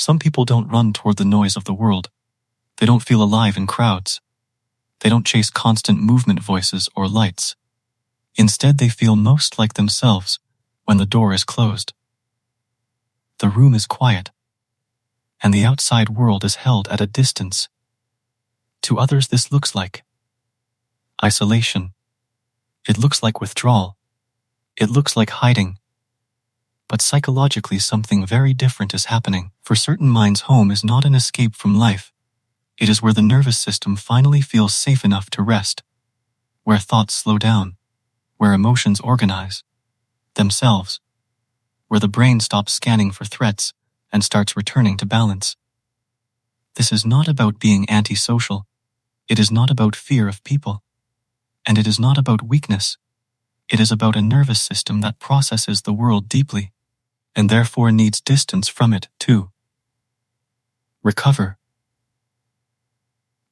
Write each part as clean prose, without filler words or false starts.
Some people don't run toward the noise of the world. They don't feel alive in crowds. They don't chase constant movement voices or lights. Instead, they feel most like themselves when the door is closed. The room is quiet, and the outside world is held at a distance. To others, this looks like isolation. It looks like withdrawal. It looks like hiding. But psychologically, something very different is happening. For certain minds, home is not an escape from life. It is where the nervous system finally feels safe enough to rest, where thoughts slow down, where emotions organize themselves, where the brain stops scanning for threats and starts returning to balance. This is not about being antisocial. It is not about fear of people. And it is not about weakness. It is about a nervous system that processes the world deeply, and therefore needs distance from it to recover.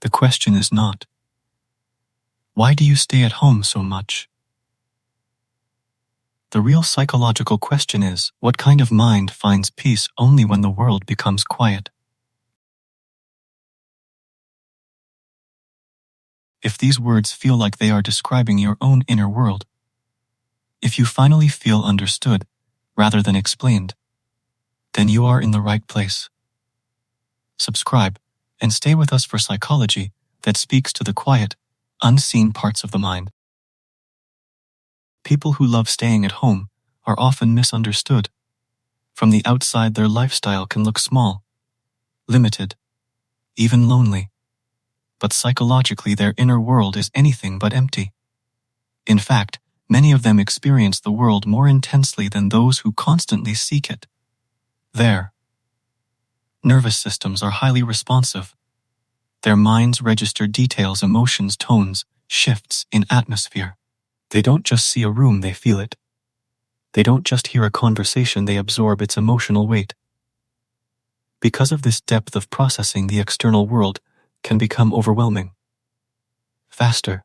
The question is not, why do you stay at home so much? The real psychological question is, what kind of mind finds peace only when the world becomes quiet? If these words feel like they are describing your own inner world, if you finally feel understood rather than explained, then you are in the right place. Subscribe and stay with us for psychology that speaks to the quiet, unseen parts of the mind. People who love staying at home are often misunderstood. From the outside, their lifestyle can look small, limited, even lonely. But psychologically, their inner world is anything but empty. In fact, many of them experience the world more intensely than those who constantly seek it. Their nervous systems are highly responsive. Their minds register details, emotions, tones, shifts in atmosphere. They don't just see a room, they feel it. They don't just hear a conversation, they absorb its emotional weight. Because of this depth of processing, the external world can become overwhelming. Faster.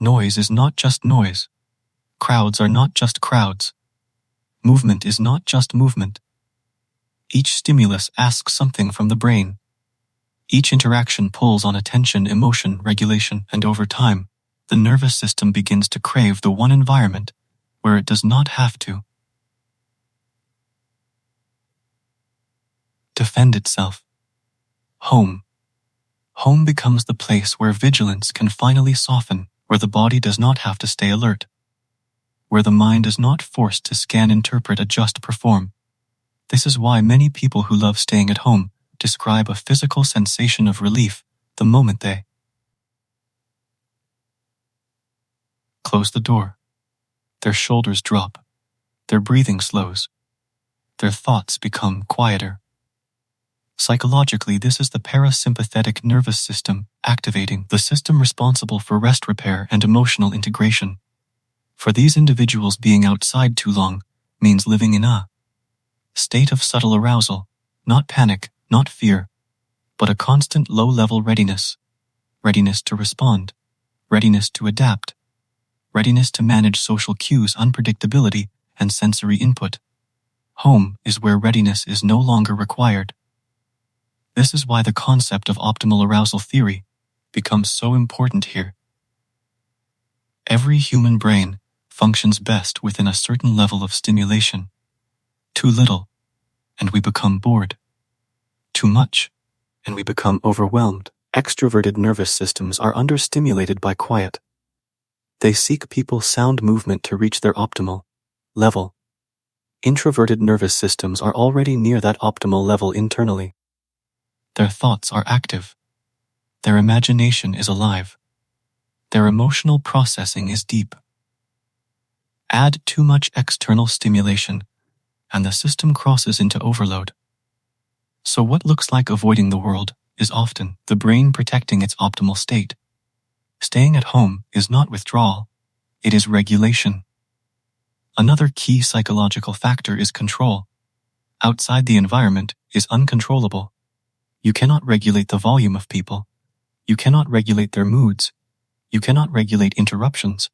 Noise is not just noise. Crowds are not just crowds. Movement is not just movement. Each stimulus asks something from the brain. Each interaction pulls on attention, emotion, regulation, and over time, the nervous system begins to crave the one environment where it does not have to defend itself. Home. Home becomes the place where vigilance can finally soften, where the body does not have to stay alert, where the mind is not forced to scan, interpret, adjust, perform. This is why many people who love staying at home describe a physical sensation of relief the moment they close the door. Their shoulders drop, their breathing slows, their thoughts become quieter. Psychologically, this is the parasympathetic nervous system activating, the system responsible for rest, repair, and emotional integration. For these individuals, being outside too long means living in a state of subtle arousal, not panic, not fear, but a constant low-level readiness. Readiness to respond, readiness to adapt, readiness to manage social cues, unpredictability, and sensory input. Home is where readiness is no longer required. This is why the concept of optimal arousal theory becomes so important here. Every human brain functions best within a certain level of stimulation. Too little, and we become bored. Too much, and we become overwhelmed. Extroverted nervous systems are understimulated by quiet. They seek people, sound, movement to reach their optimal level. Introverted nervous systems are already near that optimal level internally. Their thoughts are active. Their imagination is alive. Their emotional processing is deep. Add too much external stimulation, and the system crosses into overload. So what looks like avoiding the world is often the brain protecting its optimal state. Staying at home is not withdrawal, it is regulation. Another key psychological factor is control. Outside, the environment is uncontrollable. You cannot regulate the volume of people. You cannot regulate their moods. You cannot regulate interruptions.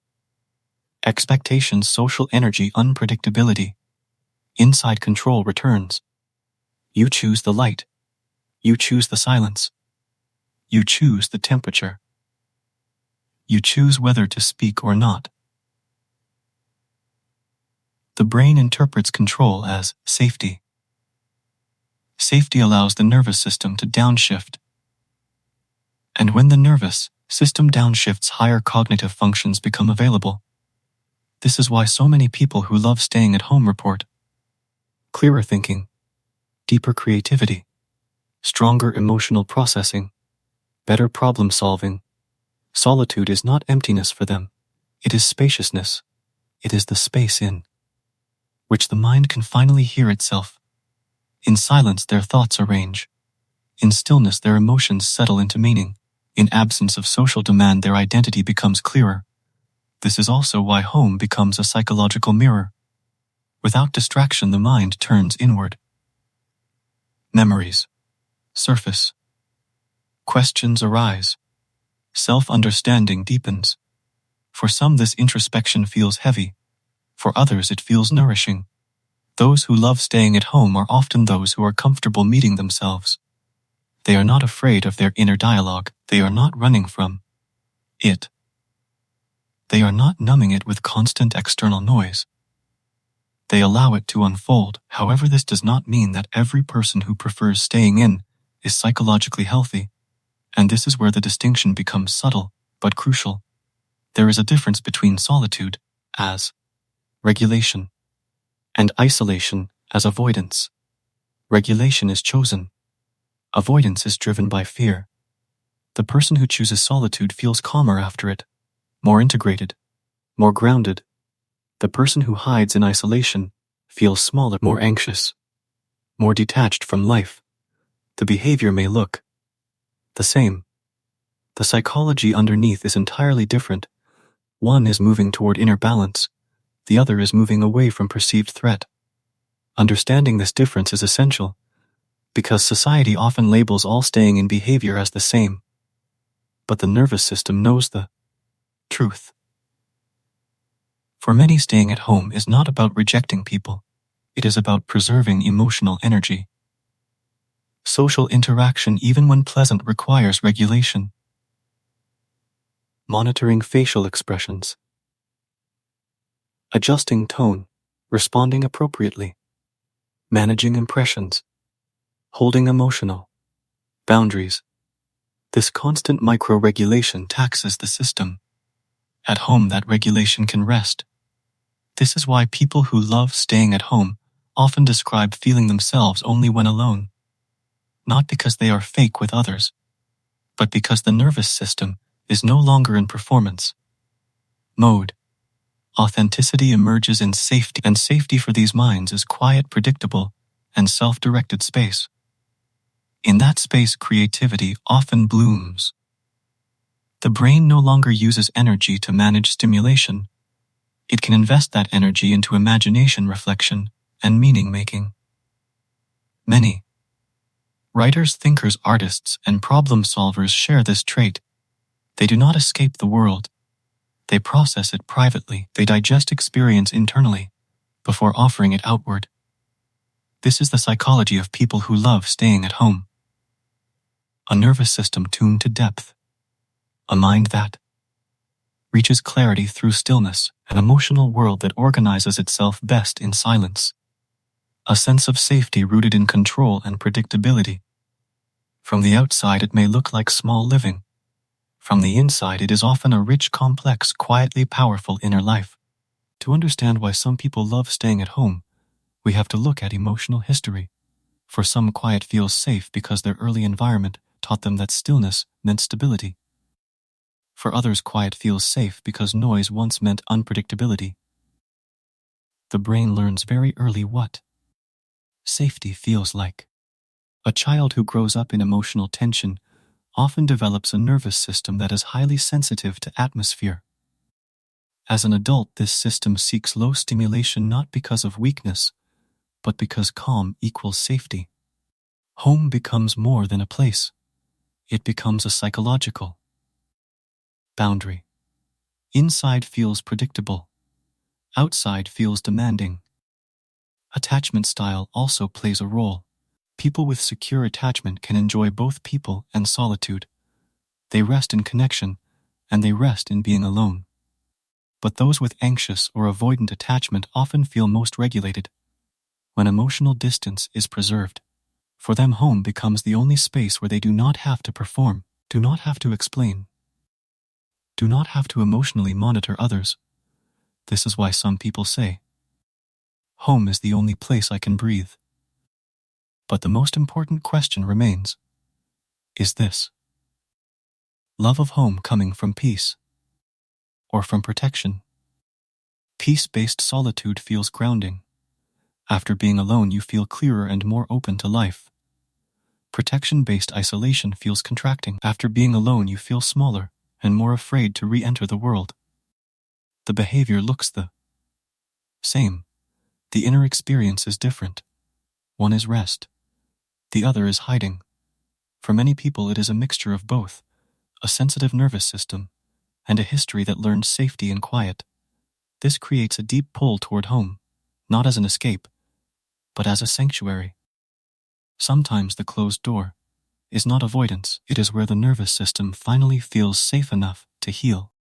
Expectations, social energy, unpredictability. Inside, control returns. You choose the light. You choose the silence. You choose the temperature. You choose whether to speak or not. The brain interprets control as safety. Safety allows the nervous system to downshift. And when the nervous system downshifts, higher cognitive functions become available. This is why so many people who love staying at home report clearer thinking, deeper creativity, stronger emotional processing, better problem solving. Solitude is not emptiness for them. It is spaciousness. It is the space in which the mind can finally hear itself. In silence, their thoughts arrange. In stillness, their emotions settle into meaning. In absence of social demand, their identity becomes clearer. This is also why home becomes a psychological mirror. Without distraction, the mind turns inward. Memories surface. Questions arise. Self-understanding deepens. For some, this introspection feels heavy. For others, it feels nourishing. Those who love staying at home are often those who are comfortable meeting themselves. They are not afraid of their inner dialogue. They are not running from it. They are not numbing it with constant external noise. They allow it to unfold. However, this does not mean that every person who prefers staying in is psychologically healthy. And this is where the distinction becomes subtle, but crucial. There is a difference between solitude as regulation and isolation as avoidance. Regulation is chosen. Avoidance is driven by fear. The person who chooses solitude feels calmer after it, more integrated, more grounded. The person who hides in isolation feels smaller, more anxious, more detached from life. The behavior may look the same. The psychology underneath is entirely different. One is moving toward inner balance. The other is moving away from perceived threat. Understanding this difference is essential, because society often labels all staying in behavior as the same. But the nervous system knows the truth. For many, staying at home is not about rejecting people. It is about preserving emotional energy. Social interaction, even when pleasant, requires regulation. Monitoring facial expressions. Adjusting tone, responding appropriately. Managing impressions. Holding emotional boundaries. This constant micro-regulation taxes the system. At home, that regulation can rest. This is why people who love staying at home often describe feeling themselves only when alone. Not because they are fake with others, but because the nervous system is no longer in performance mode. Authenticity emerges in safety, and safety for these minds is quiet, predictable, and self-directed space. In that space, creativity often blooms. The brain no longer uses energy to manage stimulation. It can invest that energy into imagination, reflection, and meaning-making. Many writers, thinkers, artists, and problem-solvers share this trait. They do not escape the world. They process it privately. They digest experience internally before offering it outward. This is the psychology of people who love staying at home. A nervous system tuned to depth. A mind that reaches clarity through stillness, an emotional world that organizes itself best in silence. A sense of safety rooted in control and predictability. From the outside, it may look like small living. From the inside, it is often a rich, complex, quietly powerful inner life. To understand why some people love staying at home, we have to look at emotional history. For some, quiet feels safe because their early environment taught them that stillness meant stability. For others, quiet feels safe because noise once meant unpredictability. The brain learns very early what safety feels like. A child who grows up in emotional tension often develops a nervous system that is highly sensitive to atmosphere. As an adult, this system seeks low stimulation not because of weakness, but because calm equals safety. Home becomes more than a place. It becomes a psychological boundary. Inside feels predictable. Outside feels demanding. Attachment style also plays a role. People with secure attachment can enjoy both people and solitude. They rest in connection, and they rest in being alone. But those with anxious or avoidant attachment often feel most regulated when emotional distance is preserved. For them, home becomes the only space where they do not have to perform, do not have to explain, do not have to emotionally monitor others. This is why some people say, home is the only place I can breathe. But the most important question remains, is this: love of home coming from peace or from protection? Peace-based solitude feels grounding. After being alone, you feel clearer and more open to life. Protection-based isolation feels contracting. After being alone, you feel smaller and more afraid to re-enter the world. The behavior looks the same. The inner experience is different. One is rest. The other is hiding. For many people, it is a mixture of both, a sensitive nervous system and a history that learns safety and quiet. This creates a deep pull toward home, not as an escape, but as a sanctuary. Sometimes the closed door is not avoidance, it is where the nervous system finally feels safe enough to heal.